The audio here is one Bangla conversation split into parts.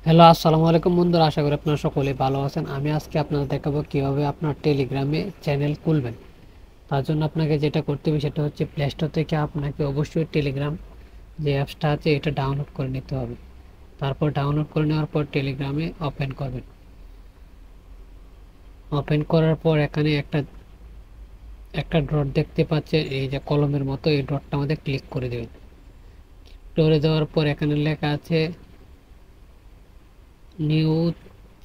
হ্যালো, আসসালামু আলাইকুম বন্ধুরা। আশা করি আপনারা সকলেই ভালো আছেন। আমি আজকে আপনাদের দেখাবো কিভাবে আপনার টেলিগ্রামে চ্যানেল খুলবেন। তার জন্য আপনাকে যেটা করতে হবে সেটা হচ্ছে প্লে স্টোর থেকে আপনাকে অবশ্যই টেলিগ্রাম যে অ্যাপসটা আছে এটা ডাউনলোড করে নিতে হবে। তারপর ডাউনলোড করে নেওয়ার পর টেলিগ্রামে ওপেন করবেন। ওপেন করার পর এখানে একটা একটা ডট দেখতে পাচ্ছেন, এই যে কলমের মতো, এই ডটটা আমাদের ক্লিক করে দেবেন। করে দেওয়ার পর এখানে লেখা আছে new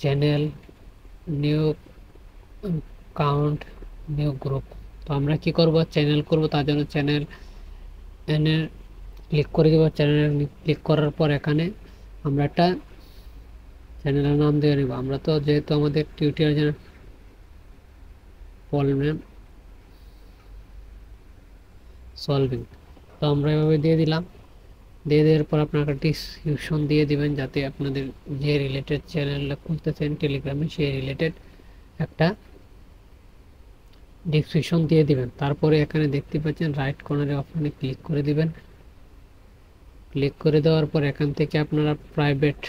channel, new count, new group. তো আমরা কি করব, চ্যানেল করব। তার জন্য চ্যানেল এনে ক্লিক করে দেবো। চ্যানেল ক্লিক করার পর এখানে আমরা একটা চ্যানেলের নাম দিয়ে নেব। আমরা তো যেহেতু আমাদের টিউটোরিয়াল চ্যানেল প্রবলেম সলভিং, তো আমরা এভাবে দিয়ে দিলাম। দিয়ে দেওয়ার পর আপনারা একটা ডিসক্রিপশন দিয়ে দিবেন, যাতে আপনাদের যে রিলেটেড চ্যানেলটা খুলতেছেন টেলিগ্রামে সেই রিলেটেড একটা ডিসক্রিপশন দিয়ে দিবেন। তারপরে এখানে দেখতে পাচ্ছেন রাইট কর্নারে অপশনে ক্লিক করে দিবেন। ক্লিক করে দেওয়ার পর এখান থেকে আপনারা প্রাইভেট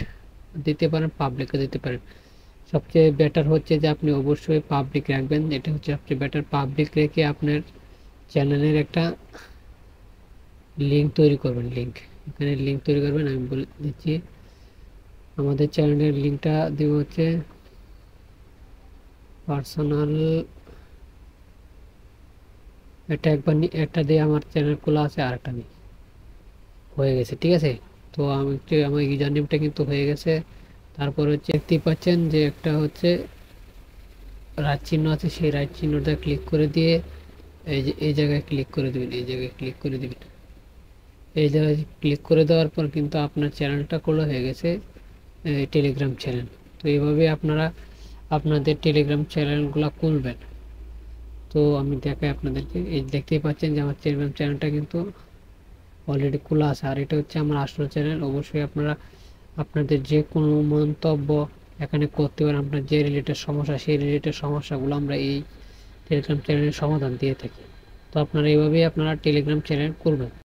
দিতে পারেন, পাবলিকও দিতে পারেন। সবচেয়ে বেটার হচ্ছে যে আপনি অবশ্যই পাবলিক রাখবেন, এটা হচ্ছে সবচেয়ে বেটার। পাবলিক রেখে আপনার চ্যানেলের একটা লিঙ্ক তৈরি করবেন। লিঙ্ক এখানে লিঙ্ক তৈরি করবেন, আমি বলে দিচ্ছি। আমাদের চ্যানেলের লিঙ্কটা দিব হচ্ছে পার্সোনাল। এটা একবার একটা দিয়ে আমার চ্যানেল খোলা আছে, আর একটা নেই, হয়ে গেছে, ঠিক আছে। তো আমি একটু আমার ইউজার নেমটা কিন্তু হয়ে গেছে। তারপর হচ্ছে দেখতেই পাচ্ছেন যে একটা হচ্ছে রাইট চিহ্ন আছে, সেই রাইট চিহ্নটা ক্লিক করে দিয়ে এই যে এই জায়গায় ক্লিক করে দেবেন। এই জায়গায় ক্লিক করে দেবেন। এই জায়গায় ক্লিক করে দেওয়ার পর কিন্তু আপনার চ্যানেলটা খোলা হয়ে গেছে, টেলিগ্রাম চ্যানেল। তো এইভাবে আপনারা আপনাদের টেলিগ্রাম চ্যানেলগুলো খুলবেন। তো আমি দেখাই আপনাদেরকে। এই দেখতেই পাচ্ছেন যে আমার টেলিগ্রাম চ্যানেলটা কিন্তু অলরেডি খোলা আছে, আর এটা হচ্ছে আমার আসল চ্যানেল। অবশ্যই আপনারা আপনাদের যে কোনো মন্তব্য এখানে করতে পারেন। আপনার যে রিলেটেড সমস্যা, সেই রিলেটেড সমস্যাগুলো আমরা এই টেলিগ্রাম চ্যানেলের সমাধান দিয়ে থাকি। তো আপনারা এইভাবেই আপনারা টেলিগ্রাম চ্যানেল করবেন।